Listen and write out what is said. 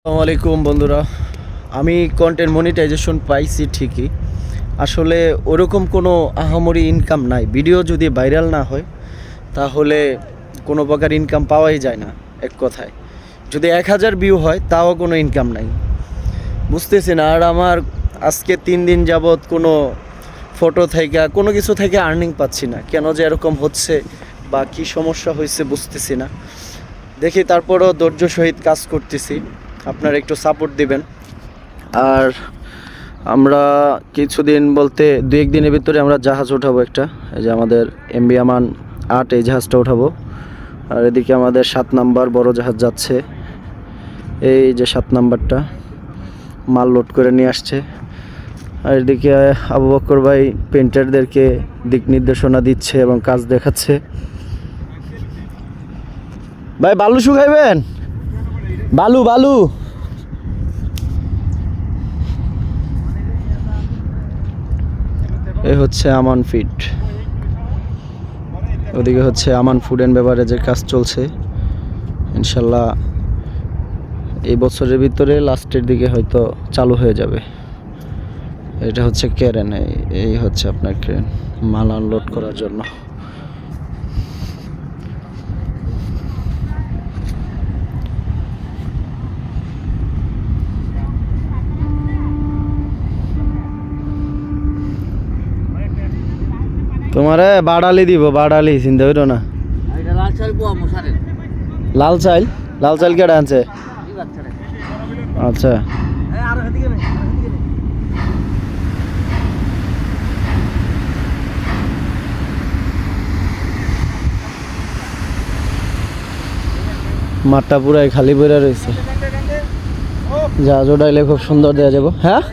আসসালামু আলাইকুম বন্ধুরা। আমি কন্টেন্ট মনিটাইজেশন পাইছি ঠিকই, আসলে ওরকম কোনো আহামরি ইনকাম নাই। ভিডিও যদি ভাইরাল না হয় তাহলে কোনো প্রকার ইনকাম পাওয়াই যায় না। এক কথায় যদি 1000 ভিউ হয় তাও কোনো ইনকাম নাই, বুঝতেছি না। আর আমার আজকে 3 দিন যাবৎ কোনো ফটো থেকে কোনো কিছু থেকে আর্নিং পাচ্ছি না। কেন যে এরকম হচ্ছে বা কী সমস্যা হয়েছে বুঝতেছি না। দেখি, তারপরও ধৈর্য সহিত কাজ করতেছি, আপনারা একটু সাপোর্ট দিবেন। আর আমরা কিছুদিন বলতে 2-1 দিনের ভিতরে আমরা জাহাজ উঠাবো একটা, এই যে আমাদের এমবি আমান 8 এই জাহাজটা উঠাবো। আর এদিকে আমাদের 7 নাম্বার বড় জাহাজ যাচ্ছে, এই যে 7 নাম্বারটা মাল লোড করে নিয়ে আসছে। আর এদিকে আবু বকর ভাই পেন্টারদেরকে দিক নির্দেশনা দিচ্ছে এবং কাজ দেখাচ্ছে। ভাই বালু শুকাইবেন, বালু বালু। এ হচ্ছে আমান ফিড, ওদিকে হচ্ছে আমান ফুড অ্যান্ড বেভারেজের কাজ চলছে। ইনশাল্লাহ এই বছরের ভিতরে লাস্টের দিকে হয়তো চালু হয়ে যাবে। এটা হচ্ছে ক্রেন, এই হচ্ছে আপনার ক্রেন মাল আনলোড করার জন্য। তোমারে বাড়ালি দিব, বাড়ালি চিন্তা করো না। লাল চাল, লাল চাল কেটে আনছে? আচ্ছা, মাঠটা পুরাই খালি পড়ে রয়েছে। জাহাজ ওঠাইলে খুব সুন্দর দেওয়া যাবো। হ্যাঁ